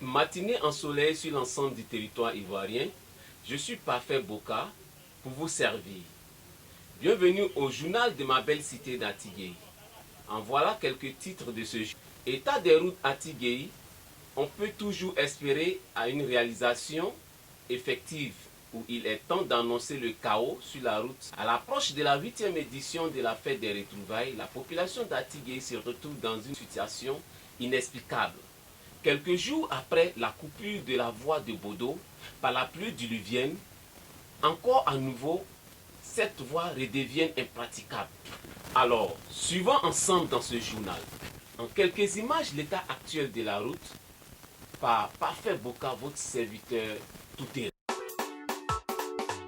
matinée ensoleillée sur l'ensemble du territoire ivoirien. Je suis Parfait Boka pour vous servir. Bienvenue au journal de ma belle cité d'Atigei. En voilà quelques titres de ce jour. État des routes à Tigei, on peut toujours espérer à une réalisation effective où il est temps d'annoncer le chaos sur la route. À l'approche de la 8e édition de la fête des retrouvailles, la population d'Atigei se retrouve dans une situation inexplicable. Quelques jours après la coupure de la voie de Bodo par la pluie diluvienne, encore à nouveau, cette voie redevient impraticable. Alors, suivons ensemble dans ce journal, en quelques images, l'état actuel de la route par Parfait Boka, votre serviteur tout-terrain.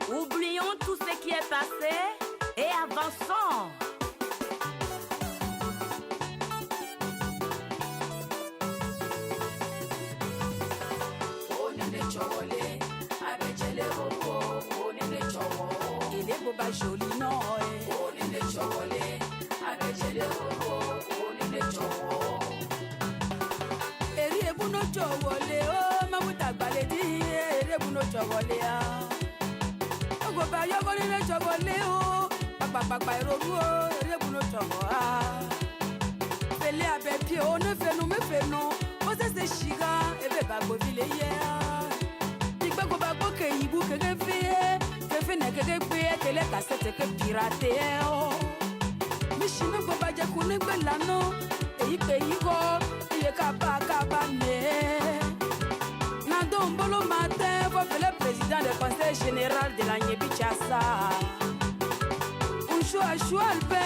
Oublions tout ce qui est passé et avançons. Joli non on est chawale avec les robots on est chawo eri ebuno chawale o mamuta baledi eri ebuno chawale a ogo ba yo go ni chawale o papa eroru o eri ebuno chawa pele abebi o ne fenu me fenu o se shiga ebe ba go vile ye igba go ba go ke ibu ke fe que pie que le cassette que pirate o mishine go baje kunu gbelano eyi pe yi go iye kaba ne na don bolo matin faut que le président du conseil général de la Nyebi Chassa un choix albe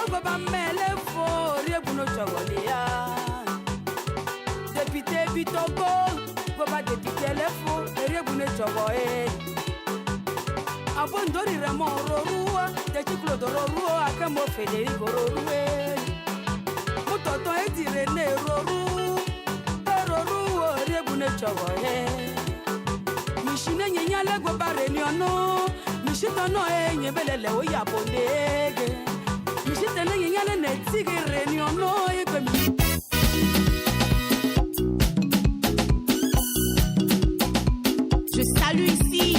go ba mele fo rebuno chogolia député bitogo go ba député le fo rebuno chogoe abondori remororua de chiklo dororua akemo Federico rorue mutoto edire ne roru rebune chogoe mishine nyenya legwe bareniono mishito no nyebelele o yabondege mishite ne nyenya ne tigere reniono ekwe. Je salue ici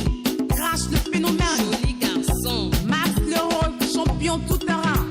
Crash le phénomène, joli garçon, Max le rôle, champion tout terrain.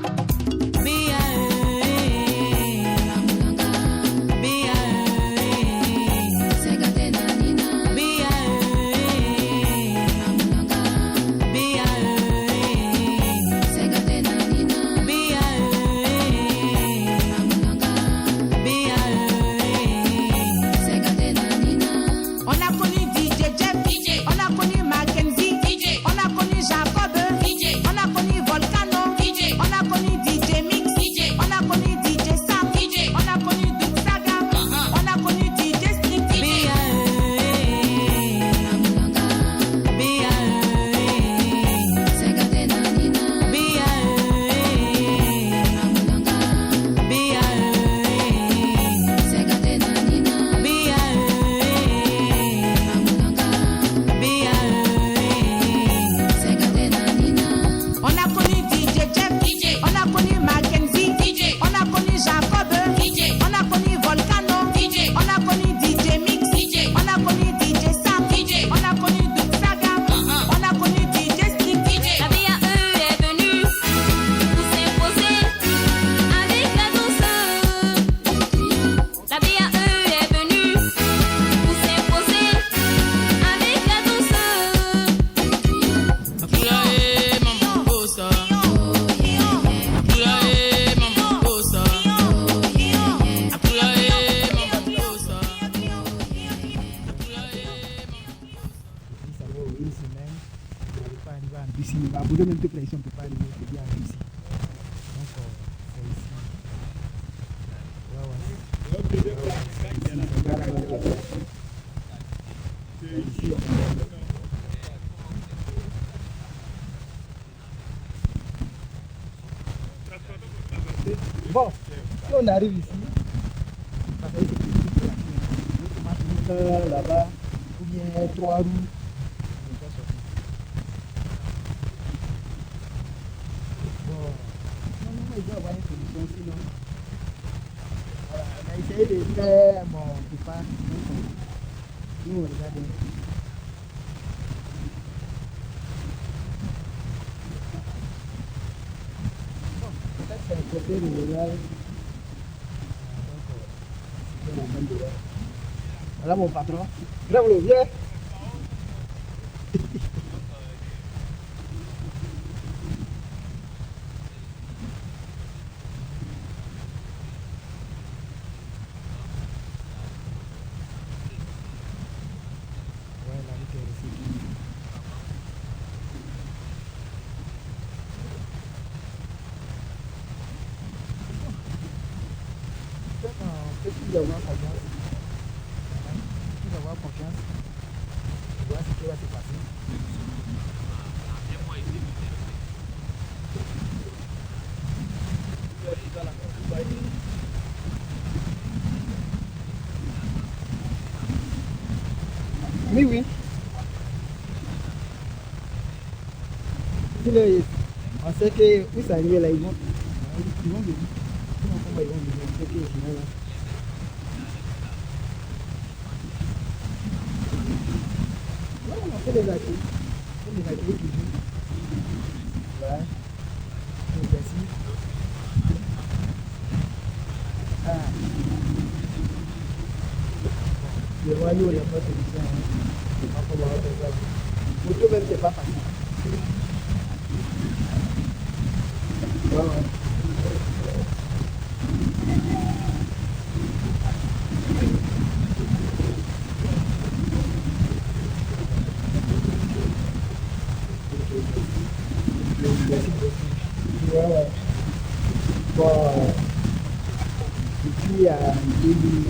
Bon, si on arrive ici, là-bas, ou bien 3 roues. Bon, non, il doit avoir une solution sinon. Voilà, on a essayé de faire mon départ. vous regardez. Peut-être c'est un côté rural. Voilà mon patron. Bravo, viens. Peut-être avoir confiance. Peut-être avoir confiance. Voir ce qui va se passer. Oui, oui. On sait que où ça arrive là, ils vont venir. Comment ils vont venir? On sait que ils vont là. Non, on fait des acquis. On fait des acquis qui jouent. Voilà. Merci. Ah. Le royaume, il n'y a pas de solution. Hein. On va faire ça. Pour toi-même, c'est pas facile. Ouais, ouais. Merci beaucoup. Ouais, ouais. Bon, et puis à 2000.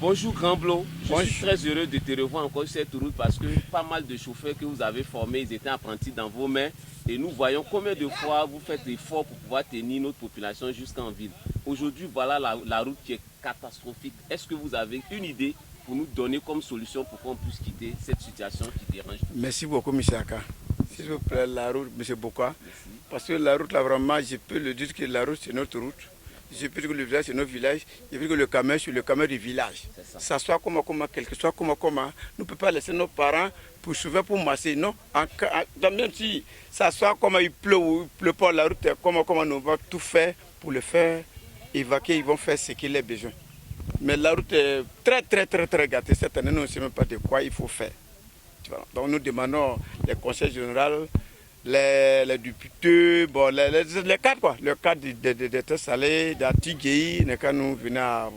Bonjour Grand Blo, je suis très heureux de te revoir encore sur cette route parce que pas mal de chauffeurs que vous avez formés, ils étaient apprentis dans vos mains et nous voyons combien de fois vous faites l'effort pour pouvoir tenir notre population jusqu'en ville. Aujourd'hui, voilà la route qui est catastrophique. Est-ce que vous avez une idée pour nous donner comme solution pour qu'on puisse quitter cette situation qui dérange? Merci beaucoup, M. Aka. S'il vous plaît, la route, M. Boka, parce que la route, là, vraiment, je peux le dire que la route, c'est notre route. Je peux dire que le village, c'est notre village. Je peux dire que le commerce, c'est le commerce du village. Ça soit comment, quel que soit comment, nous ne pouvons pas laisser nos parents pour sauver, pour masser. Non, même si ça soit comme il pleut ou il pleut pas, la route est comment, nous va tout faire pour le faire évacuer. Ils vont faire ce qu'il a besoin. Mais la route est très gâtée. Cette année, nous ne savons même pas de quoi il faut faire. Donc nous demandons les conseils généraux, les députés, bon, les cadres quoi, le cadre de Salé, d'Atigei, quand nous venons à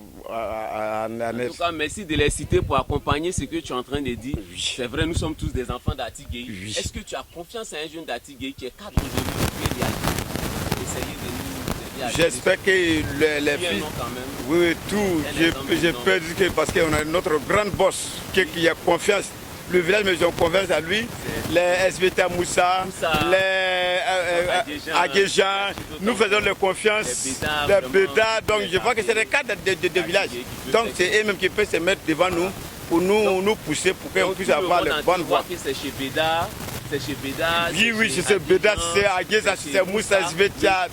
En tout cas, merci de les citer pour accompagner ce que tu es en train de dire. Oui. C'est vrai, nous sommes tous des enfants d'Atigei. Oui. Est-ce que tu as confiance à un jeune d'Atigei qui est cadre aujourd'hui pour essayer de nous... J'espère que les filles... Oui, tout. Je peux dire que parce qu'on a notre grande boss qui a confiance. Le village, mais j'ai confiance à lui. Les SVT Moussa, les Aguéjan, nous faisons les confiances, les Béda. Donc je vois que c'est des cadres de village. Donc c'est eux-mêmes qui peuvent se mettre devant nous pour nous pousser pour qu'on puisse avoir les bonnes voies. C'est chez Béda. C'est chez Béda. Oui, c'est Béda, c'est Aguéza, c'est Moussa SVTA.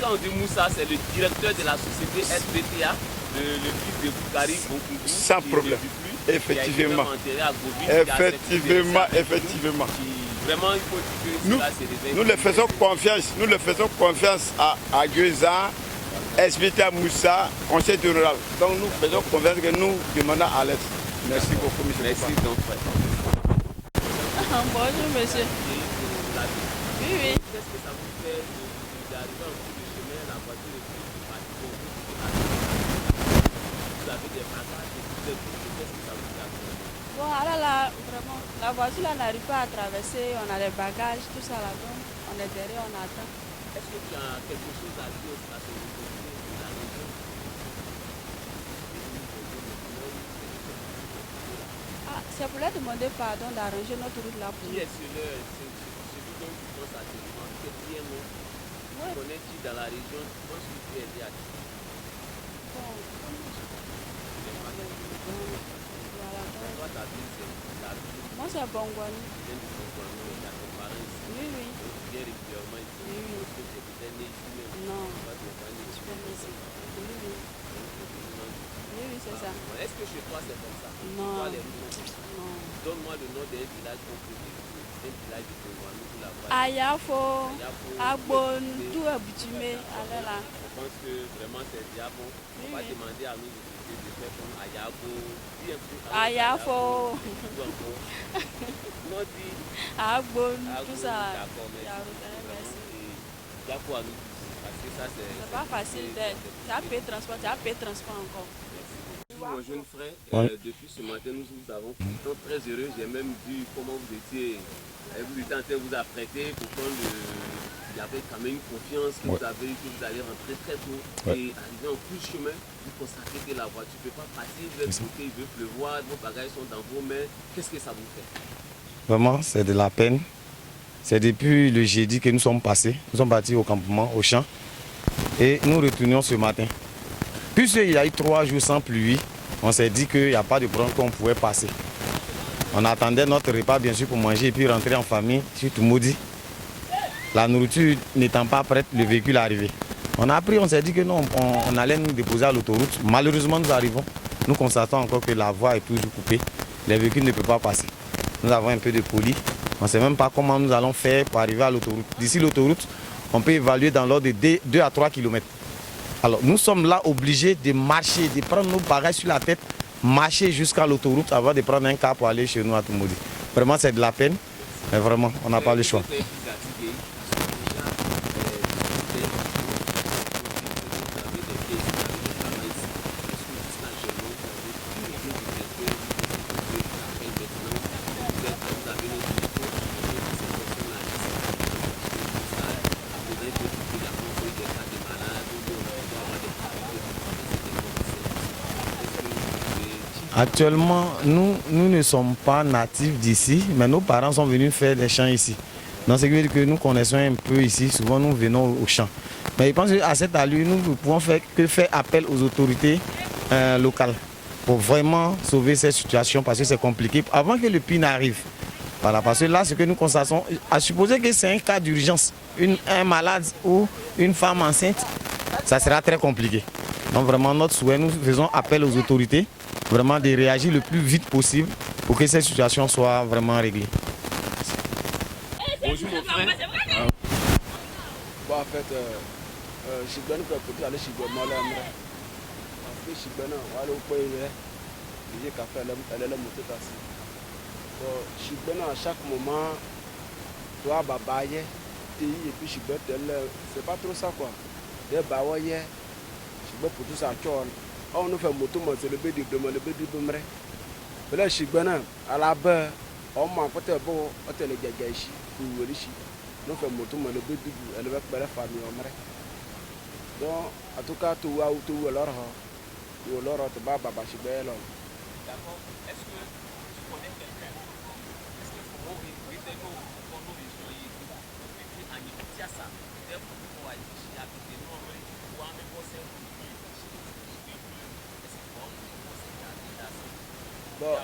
Quand on dit Moussa, c'est le directeur de la société SVTA, le fils de Boukari Bokougou. Sans problème. Effectivement. Effectivement. Vraiment, il faut dire que nous le faisons confiance à Gueza, SVTA Moussa, conseil général. Donc nous faisons confiance que nous demandons à l'aide. Merci beaucoup, monsieur. Merci, donc frère. Bonjour, monsieur. Oui. Qu'est-ce que ça vous fait d'arriver en bout de chemin, la voiture est plus fatiguée, vous avez des bagages et tout, qu'est-ce que ça vous fait? Bon, alors là, vraiment, la voiture là n'arrive pas à traverser, on a les bagages, tout ça là-bas, on est derrière, on attend. Est-ce que tu as quelque chose à dire à ce niveau de la région? Ah, c'est pour leur demander pardon d'arranger notre route là pour nous. Qui est celui dont tu penses actuellement? Qui est mot? Connais-tu dans la région? Tu penses que tu es aidé à qui? Bon, Voilà. Toi, ta vie, c'est la vie. Moi, c'est Bongwani. Tu viens du Bongwani, il y a tes parents ici. Oui, oui. Donc, tu viens régulièrement ici. Oui, oui. Est-ce que tu es peut-être né ici même? Non. Toi, tu n'es pas né Je ici. suis pas née ici. Oui, oui. Donc, tu es venu dans le- Oui, oui, c'est ça. Est-ce que chez toi, c'est comme ça? Chez Non. toi, les rues sont comme ça? Non. Donne-moi le nom d'un village qu'on peut visiter. Un village de Bongwani pour la voir. Ayafo, Ayafo, Agbon, Boutimé. tout Boutimé, allez là. Je pense que vraiment c'est déjà bon. On va Oui. demander à nos invités de faire comme Ayafo. Dis un peu. Ayafo, Tout encore. Non, dis. Agbon, Agbo, tout ça. D'accord, merci. Merci. Et Ayafo à nous tous. Parce que ça, C'est pas facile d'être. Tu as payé transport, tu as payé transport encore. Mon jeune frère, Ouais. depuis ce matin, nous vous avons été très heureux. J'ai même vu comment vous étiez en train de vous apprêter pour prendre il y avait quand même une confiance que Ouais. vous avez eu, que vous allez rentrer très tôt. Ouais. Et arriver en plus de chemin, vous constatez que la voiture ne peut pas passer, vous êtes bloqué, il veut pleuvoir, vos bagages sont dans vos mains. Qu'est-ce que ça vous fait? Vraiment, c'est de la peine. C'est depuis le jeudi que nous sommes passés. Nous sommes partis au campement, au champ. Et nous retournions ce matin. Puisqu'il y a eu 3 jours sans pluie, on s'est dit qu'il n'y a pas de problème qu'on pouvait passer. On attendait notre repas, bien sûr, pour manger et puis rentrer en famille, surtout maudit. La nourriture n'étant pas prête, le véhicule est arrivé. On a appris, on s'est dit que non, on allait nous déposer à l'autoroute. Malheureusement, nous arrivons. Nous constatons encore que la voie est toujours coupée. Les véhicules ne peuvent pas passer. Nous avons un peu de colis. On ne sait même pas comment nous allons faire pour arriver à l'autoroute. D'ici l'autoroute, on peut évaluer dans l'ordre de 2 à 3 km. Alors nous sommes là obligés de marcher, de prendre nos bagages sur la tête, marcher jusqu'à l'autoroute avant de prendre un car pour aller chez nous à Toumoudi. Vraiment c'est de la peine, mais vraiment on n'a pas le choix. Actuellement, nous ne sommes pas natifs d'ici, mais nos parents sont venus faire des champs ici. Donc, ce qui veut dire que nous connaissons un peu ici, souvent nous venons au champ. Mais je pense qu'à cette allure, nous ne pouvons faire appel aux autorités locales pour vraiment sauver cette situation parce que c'est compliqué avant que le pire n'arrive. Voilà, parce que là, ce que nous constatons, à supposer que c'est un cas d'urgence, un malade ou une femme enceinte, ça sera très compliqué. Donc vraiment, notre souhait, nous faisons appel aux autorités vraiment de réagir le plus vite possible pour que cette situation soit vraiment réglée. Bonjour mon frère. Bon, en fait, je suis venu pour aller chez moi. Je suis venu aller au pays. J'ai café, elle est la moto taxi. Je suis venu à chaque moment. Toi, babaye, et puis je suis venu. C'est pas trop ça quoi. Des bawaye, je suis venu pour tout ça. On nous fait moto, c'est le bédi de le bédi de m'ré. Mais là, je suis venu à la baie. On m'a fait bon, on te le gagne ici, pour le ici. Nous fait moto, le bédi, elle va faire la famille. Donc, en tout cas, tout va ou tout alors, ou alors, tu vas baba chez Belle. D'accord. Est-ce que tu connais quelqu'un? Est-ce que pour vous, vous êtes pour nous, les gens, ils ont écouté à ça. Peut-être pour vous, il y a des noms, ou un même conseil pour nous. Bon,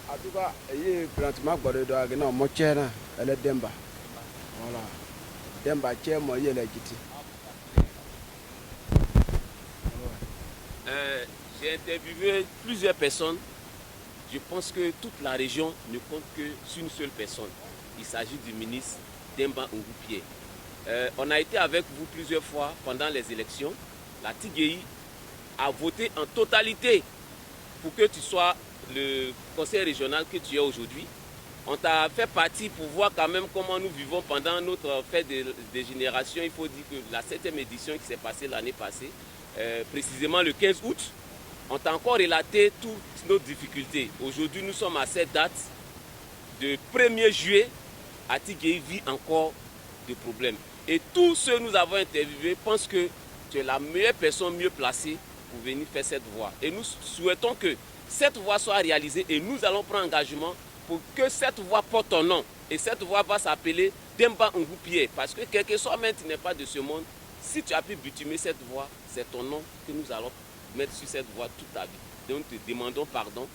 en tout cas, il y a pratiquement mon chien, elle est Demba. Voilà. Demba, chien, moi, il est légitime. J'ai interviewé plusieurs personnes. Je pense que toute la région ne compte que sur une seule personne. Il s'agit du ministre Demba Ngoupié. On a été avec vous plusieurs fois pendant les élections. La TGI a voté en totalité pour que tu sois le conseil régional que tu es aujourd'hui. On t'a fait partie pour voir quand même comment nous vivons pendant notre fête des générations. Il faut dire que la 7e édition qui s'est passée l'année passée, précisément le 15 août, on t'a encore relaté toutes nos difficultés. Aujourd'hui, nous sommes à cette date de 1er juillet. Atigei vit encore des problèmes. Et tous ceux que nous avons interviewés pensent que tu es la meilleure personne mieux placée pour venir faire cette voie. Et nous souhaitons que cette voie soit réalisée et nous allons prendre engagement pour que cette voie porte ton nom. Et cette voie va s'appeler Demba Ngoupié. Parce que quel que soit même tu n'es pas de ce monde, si tu as pu bitumer cette voie, c'est ton nom que nous allons mettre sur cette voie toute ta vie. Donc nous te demandons pardon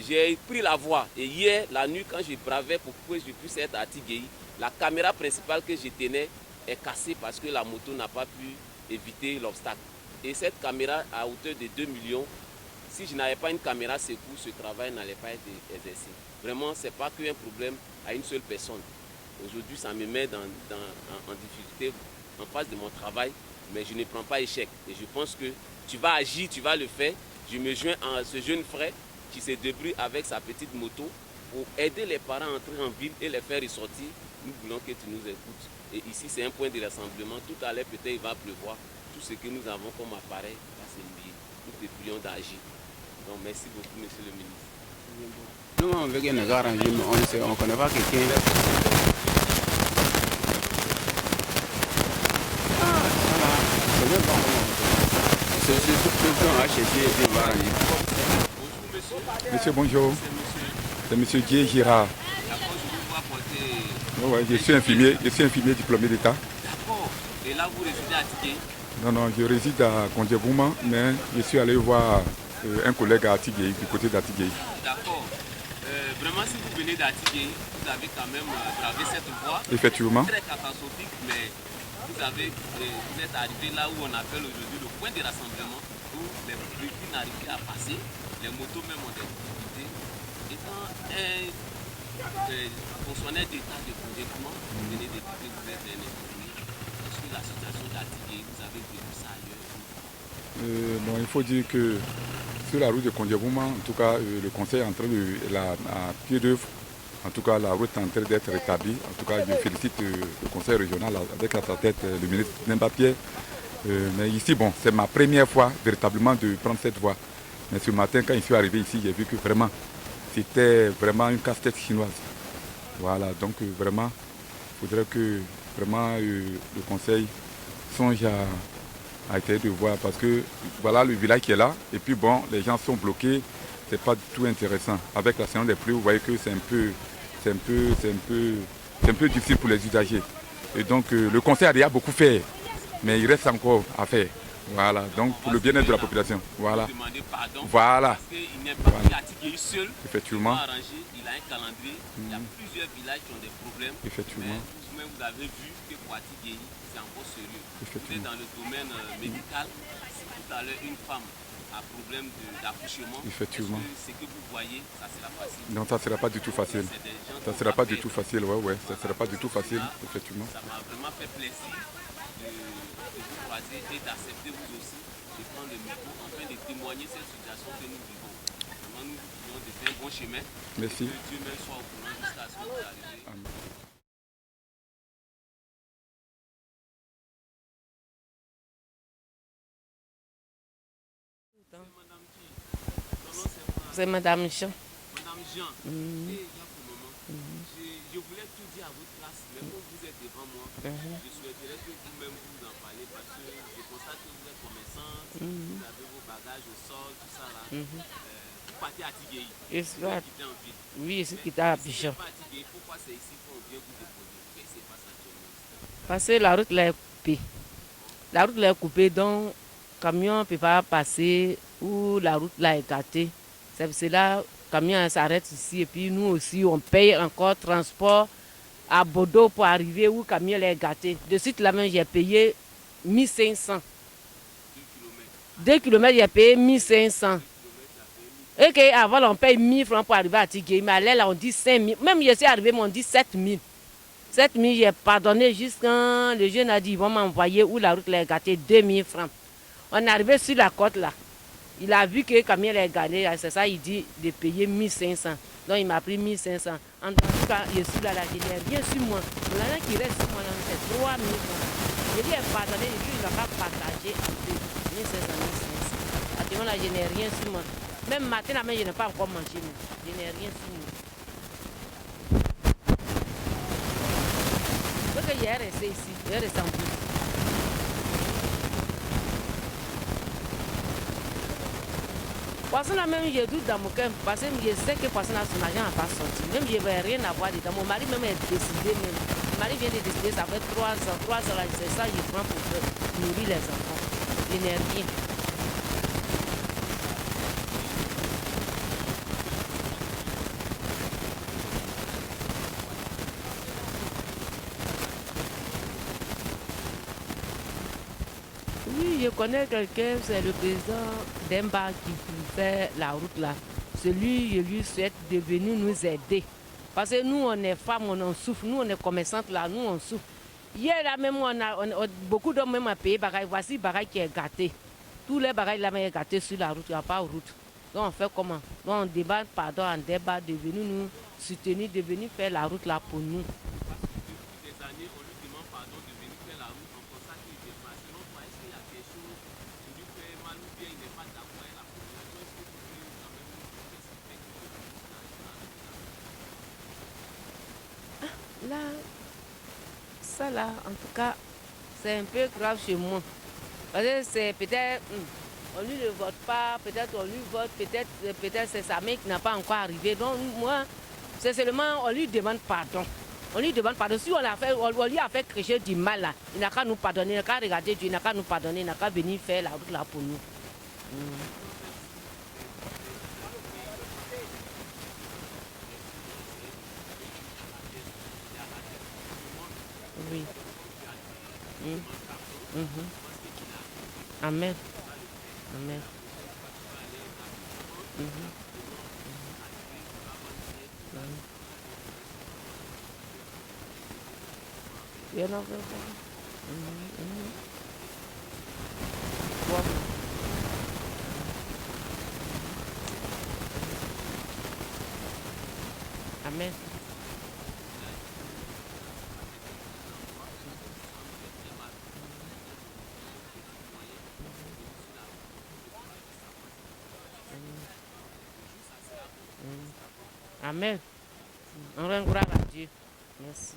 j'ai pris la voie. Et hier, la nuit, quand je bravais pour que je puisse être à Tigei, la caméra principale que je tenais est cassée parce que la moto n'a pas pu éviter l'obstacle. Et cette caméra à hauteur de 2 millions, si je n'avais pas une caméra secours, ce travail n'allait pas être exercé. Vraiment, ce n'est pas qu'un problème à une seule personne. Aujourd'hui, ça me met en difficulté en face de mon travail, mais je ne prends pas échec. Et je pense que tu vas agir, tu vas le faire. Je me joins à ce jeune frère qui se débrouille avec sa petite moto pour aider les parents à entrer en ville et les faire ressortir. Nous voulons que tu nous écoutes. Et ici, c'est un point de rassemblement. Tout à l'heure, peut-être il va pleuvoir. Tout ce que nous avons comme appareil va se mouiller. Nous te prions d'agir. Donc, merci beaucoup, monsieur le ministre. Nous, on veut qu'on arrange, on ne connaît pas quelqu'un. Monsieur, bonjour. C'est monsieur Dié Girard. Ouais, je suis infirmier diplômé d'État. D'accord. Et là, vous résidez à Tigei? Non, je réside à Kondjebouma, mais je suis allé voir un collègue à Tigei, du côté d'Atigei. D'accord. Vraiment, si vous venez d'Atigei, vous avez quand même bravé cette voie. Effectivement. Très catastrophique, mais vous êtes arrivé là où on appelle aujourd'hui le point de rassemblement, où les véhicules n'arrivent pas à passer, les motos même ont des difficultés. Étant un fonctionnaire d'État de Kondjebouma, vous venez de dire que vous êtes un informé. Est-ce que la situation d'Atigei, vous avez vécu ça ailleurs? Bon, il faut dire que sur la route de Kondjebouma, en tout cas, le conseil est en train à pied d'œuvre. En tout cas, la route est en train d'être rétablie. En tout cas, je félicite le conseil régional avec à sa tête le ministre Nemba Pierre. Mais ici, bon, c'est ma première fois véritablement de prendre cette voie. Mais ce matin, quand je suis arrivé ici, j'ai vu que vraiment, c'était vraiment une casse-tête chinoise. Voilà, donc vraiment, il faudrait que vraiment le conseil songe à essayer de voir parce que voilà le village qui est là. Et puis bon, les gens sont bloqués. C'est pas du tout intéressant. Avec la saison des pluies, vous voyez que c'est un peu difficile pour les usagers. Et donc le conseil a déjà beaucoup fait, mais il reste encore à faire. Voilà, donc pour le bien-être de la population. Voilà. Voilà. Parce qu'il n'est pas fatigué seul. Effectivement. Il a un calendrier. Il y a plusieurs villages qui ont des problèmes. Effectivement. Mais vous avez vu que pour Atigei, c'est encore sérieux. Vous êtes Effectivement. dans le domaine médical. Si tout à l'heure une femme a problème d'accouchement, Effectivement. ce que vous voyez, ça sera facile. Non, ça ne sera pas du tout facile. Ça ne sera pas du tout facile, ouais. Ça ne sera pas du tout facile, effectivement. Ça m'a vraiment fait plaisir de vous croiser et d'accepter vous aussi de prendre le micro afin de témoigner cette situation que nous vivons. Vraiment, nous voulons de faire un bon chemin. Merci. Que Dieu même soit au courant jusqu'à ce que vous arrivez. Amen. C'est Madame Jean. Madame Jean, et il y a pour le moment, je voulais tout dire à votre place, mais comme vous êtes devant moi, je souhaiterais que vous-même vous en parlez parce que je constate que vous êtes commerçante, vous avez vos bagages au sol, tout ça là. Vous partez à Tigei, vous quittez en ville. Oui, je suis quitté à Abidjan. Pourquoi c'est ici qu'on vient vous déposer? Qu'est-ce qui se passe actuellement? Parce que la route là est coupée. La route là est coupée, donc le camion ne peut pas passer où la route là est gâtée. C'est pour cela que le camion s'arrête ici et puis nous aussi on paye encore transport à Bordeaux pour arriver où le camion est gâté. De suite là même j'ai payé 1500. 2 km j'ai payé 1500. Et qu'avant on paye 1000 francs pour arriver à Tigei, mais là on dit 5000. Même je suis arrivé, on dit 7000. 7000 j'ai pardonné jusqu'à le jeune a dit ils vont m'envoyer où la route est gâtée 2000 francs. On est arrivé sur la côte là. Il a vu que le camion est galé, c'est ça, il dit de payer 1500. Donc il m'a pris 1500. En tout cas, je suis là, je n'ai rien sur moi. L'argent qui reste sur moi, c'est 3000 francs. Je lui ai pardonné, lui, il n'a pas partagé un peu. 1500, 1500. Actuellement, là, je n'ai rien sur moi. Même matin, là, je n'ai pas encore mangé. Je n'ai rien sur moi. Donc, il est resté ici, il est resté en plus. Parce que même je doute dans mon cœur, parce que je sais que parce que son argent n'a pas sorti. Même je ne vais rien avoir dedans. Mon mari même est décidé même. Mon mari vient de décider, ça fait 3 ans. 3 ans là, c'est ça, je prends pour nourrir les enfants. Je n'ai rien. Oui, je connais quelqu'un, c'est le président d'Emba qui fait la route là. Celui, je lui souhaite de venir nous aider. Parce que nous, on est femmes, on en souffre. Nous, on est commerçantes là, nous, on souffre. Hier, là même, beaucoup d'hommes même à payer bagaille. Voici bagaille qui est gâté. Tous les bagailles là, sont gâtés sur la route, il n'y a pas de route. Donc, on fait comment? Donc, on demande pardon en débat de venir nous soutenir, de venir faire la route là pour nous. Depuis des années, on lui demande pardon de venir faire la route, on constate qu'il est dépassé. Selon toi, est-ce qu'il y a quelque chose qui lui fait mal ou bien il n'est pas d'accord avec la population? Est-ce que vous pouvez quand même nous dire ce qui fait que le route Là, ça là, en tout cas, c'est un peu grave chez moi. Parce que c'est peut-être, on lui ne vote pas, peut-être on lui vote, peut-être c'est sa mère qui n'a pas encore arrivé. Donc moi, c'est seulement, on lui demande pardon. On lui demande pardon. Si on lui a fait crécher du mal là, il n'a qu'à nous pardonner, il n'a qu'à regarder Dieu, il n'a qu'à nous pardonner, il n'a qu'à venir faire la route là pour nous. Oui. Amen. Amen. Bien en fait. Amen. Amen. On rend grâce à Dieu. Merci.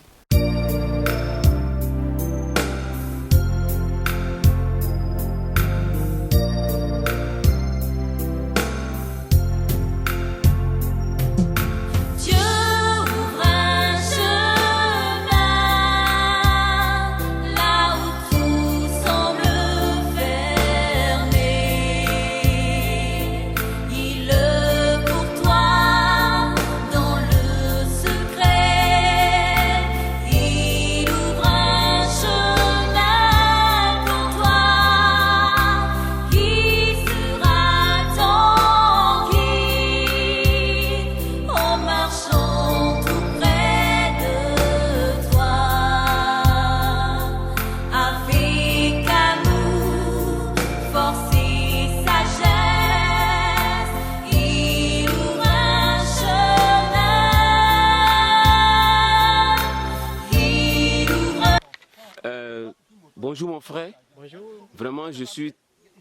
Bonjour mon frère. Bonjour. Vraiment, je suis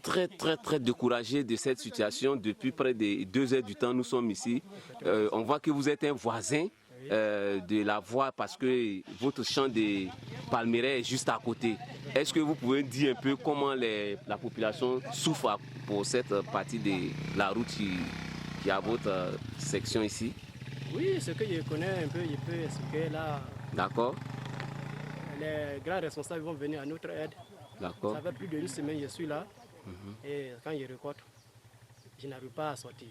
très découragé de cette situation. Depuis près de 2 heures du temps, nous sommes ici. On voit que vous êtes un voisin de la voie parce que votre champ de palmeraie est juste à côté. Est-ce que vous pouvez dire un peu comment la population souffre pour cette partie de la route qui a votre section ici? Oui, ce que je connais un peu, je peux expliquer là. D'accord. Les grands responsables vont venir à notre aide. D'accord. Ça fait plus de 1 semaine que je suis là. Et quand je récolte, je n'arrive pas à sortir.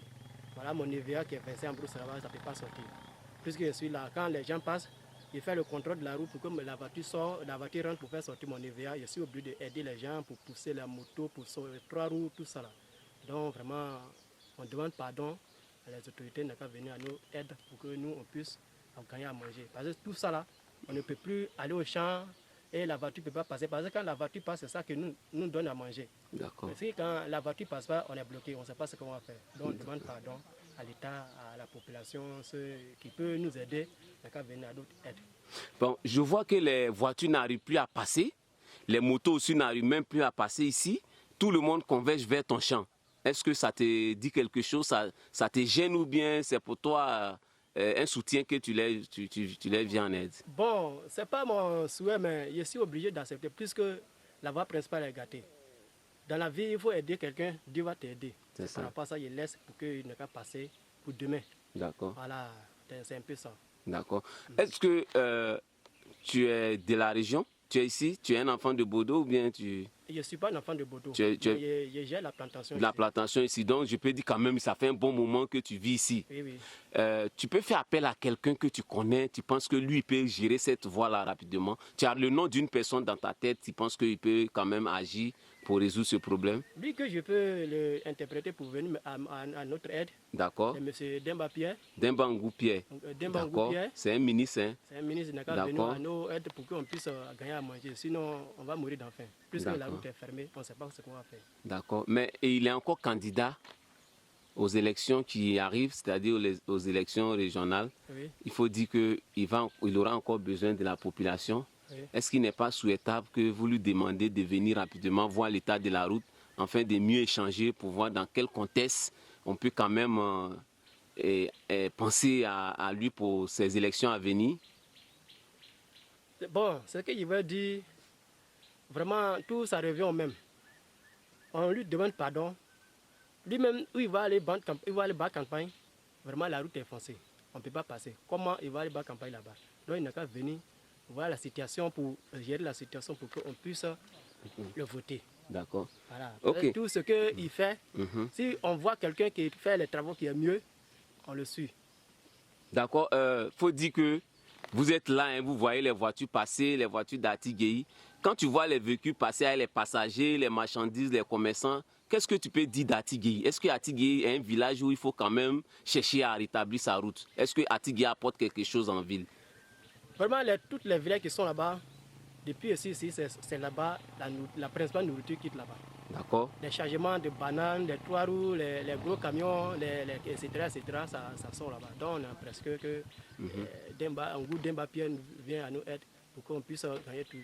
Voilà mon EVA qui est versé en brousse là-bas, ça ne peut pas sortir. Puisque je suis là, quand les gens passent, je fais le contrôle de la route pour que la voiture sort, la voiture rentre pour faire sortir mon EVA. Je suis obligé d'aider les gens pour pousser la moto, pour les 3 roues, tout ça là. Donc vraiment, on demande pardon à les autorités de venir à nous aider pour que nous on puisse gagner à manger. Parce que tout ça là, on ne peut plus aller au champ et la voiture ne peut pas passer. Parce que quand la voiture passe, c'est ça que nous donne à manger. D'accord. Parce que quand la voiture ne passe pas, on est bloqué, on ne sait pas ce qu'on va faire. Donc on demande pardon à l'État, à la population, ceux qui peuvent nous aider, à venir à notre aide. Bon, je vois que les voitures n'arrivent plus à passer, les motos aussi n'arrivent même plus à passer ici. Tout le monde converge vers ton champ. Est-ce que ça te dit quelque chose, ça te gêne ou bien c'est pour toi un soutien que tu les viens en aide? Bon, ce n'est pas mon souhait, mais je suis obligé d'accepter puisque la voie principale est gâtée. Dans la vie, il faut aider quelqu'un, Dieu va t'aider. C'est ça. Par rapport à ça, je laisse pour qu'il ne pas passer pour demain. D'accord. Voilà, c'est un peu ça. D'accord. Est-ce que tu es de la région? Tu es ici? Tu es un enfant de Bodo ou bien tu... Je ne suis pas un enfant de Bodo. J'ai la plantation ici. La plantation ici. Donc je peux dire quand même, ça fait un bon moment que tu vis ici. Oui, oui. Tu peux faire appel à quelqu'un que tu connais, tu penses que lui peut gérer cette voie-là rapidement. Tu as le nom d'une personne dans ta tête, tu penses qu'il peut quand même agir pour résoudre ce problème? Lui que je peux l'interpréter pour venir à notre aide, D'accord. c'est M. Demba Pierre. Demba Ngou Pierre. Demba Ngou D'accord. Pierre, C'est un ministre, hein? c'est un ministre qui est venu à nos aides pour qu'on puisse gagner à manger. Sinon, on va mourir d'enfaim. Puisque la route est fermée, on ne sait pas ce qu'on va faire. D'accord. Mais il est encore candidat aux élections qui arrivent, c'est-à-dire aux élections régionales. Oui. Il faut dire qu'il aura encore besoin de la population. Oui. Est-ce qu'il n'est pas souhaitable que vous lui demandiez de venir rapidement voir l'état de la route, afin de mieux échanger pour voir dans quel contexte on peut quand même penser à lui pour ces élections à venir? Bon, ce que je veux dire, vraiment, tout ça revient au même. On lui demande pardon. Lui-même, où il va aller battre campagne, vraiment la route est foncée. On ne peut pas passer. Comment il va aller battre campagne là-bas? Donc il n'a qu'à venir voir la situation pour gérer la situation pour qu'on puisse le voter. D'accord. Voilà. Ok. Tout ce qu'il fait, si on voit quelqu'un qui fait les travaux qui est mieux, on le suit. D'accord. Faut dire que vous êtes là, hein, vous voyez les voitures passer, les voitures d'Atigei. Quand tu vois les véhicules passer avec les passagers, les marchandises, les commerçants, qu'est-ce que tu peux dire d'Atigei? Est-ce que Atigei est un village où il faut quand même chercher à rétablir sa route? Est-ce que Atigei apporte quelque chose en ville? Vraiment, toutes les villages qui sont là-bas, depuis ici, c'est là-bas la principale nourriture qui est là-bas. D'accord. Les chargements de bananes, les trois roues, les gros camions, etc., ça sort là-bas. Donc on a presque que Demba Pierre vient à nous aider pour qu'on puisse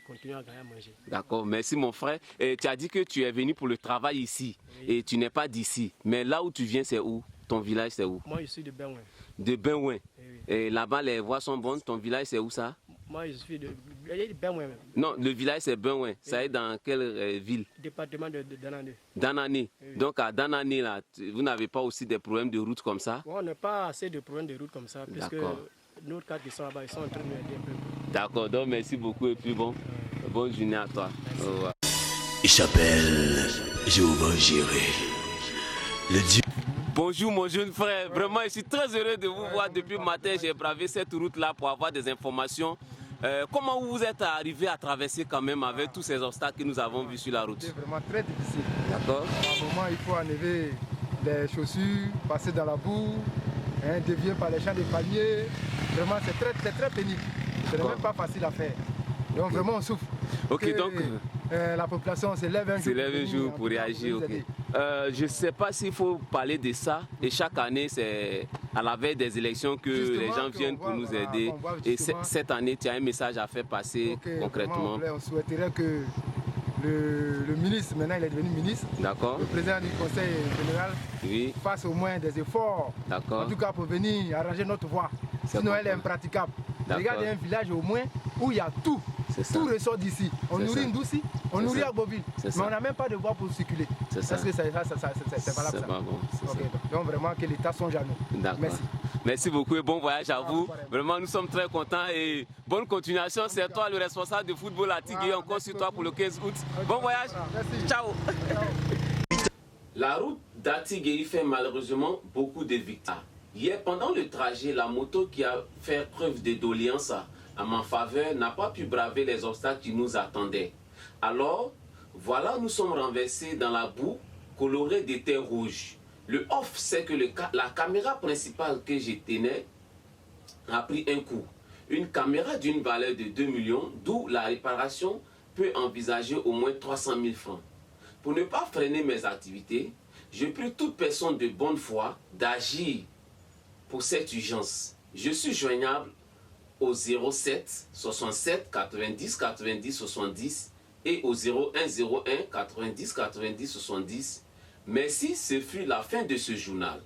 continuer à gagner à manger. D'accord, merci mon frère. Et tu as dit que tu es venu pour le travail ici, oui. Et tu n'es pas d'ici. Mais là où tu viens, c'est où? Ton village, c'est où? Moi, je suis de Benouin. De Benouin. Oui. Et là-bas, les voies sont bonnes. Ton village, c'est où ça? Moi, je suis de Benouin. Non, le village, c'est Benouin. Oui. Ça est dans quelle ville? Département de Danané. Danané. Oui. Donc à Danané, là, vous n'avez pas aussi des problèmes de route comme ça? On n'a pas assez de problèmes de route comme ça, puisque nos cadres qui sont là-bas, ils sont en train de nous aider un peu. D'accord, donc merci beaucoup et puis bonne journée à toi. Merci. Au revoir. Il s'appelle Jéhovah Jireh, le Dieu. Bonjour mon jeune frère, vraiment je suis très heureux de vous voir depuis le matin. J'ai bravé cette route-là pour avoir des informations. Comment vous êtes arrivé à traverser quand même avec tous ces obstacles que nous avons vus sur la route? C'est vraiment très difficile. D'accord. À un moment, il faut enlever les chaussures, passer dans la boue, dévier par les champs de palmiers. Vraiment, c'est très pénible. Ce n'est même pas facile à faire. Donc vraiment, on souffre. Ok, donc la population se lève un jour pour réagir. Okay. Je ne sais pas s'il faut parler de ça. Et chaque année, c'est à la veille des élections que les gens viennent pour nous aider. Et cette année, tu as un message à faire passer concrètement. On souhaiterait que le ministre, maintenant il est devenu ministre, le président du conseil général, fasse au moins des efforts, en tout cas pour venir arranger notre voie. Sinon elle est impraticable. Regardez un village au moins où il y a tout. Tout ressort d'ici. On nourrit Ndouci, on nourrit Agboville, mais on n'a même pas de voie pour circuler. Est-ce que c'est valable ça? Bon, donc vraiment que l'État songe à nous. Merci. Merci beaucoup et bon voyage à vous. Vraiment nous sommes très contents et bonne continuation. C'est toi le responsable de football à Tigui. On compte sur toi pour le 15 août. Bon voyage. Ciao. La route d'Atigui fait malheureusement beaucoup de victimes. Hier, pendant le trajet, la moto qui a fait preuve de doléance à ma faveur n'a pas pu braver les obstacles qui nous attendaient. Alors, voilà, nous sommes renversés dans la boue colorée de terre rouge. Le off, c'est que la caméra principale que je tenais a pris un coup. Une caméra d'une valeur de 2 millions, d'où la réparation peut envisager au moins 300 000 francs. Pour ne pas freiner mes activités, je prie toute personne de bonne foi d'agir pour cette urgence. Je suis joignable au 07 67 90 90 70 et au 01 01 90 90 70. Merci, ce fut la fin de ce journal.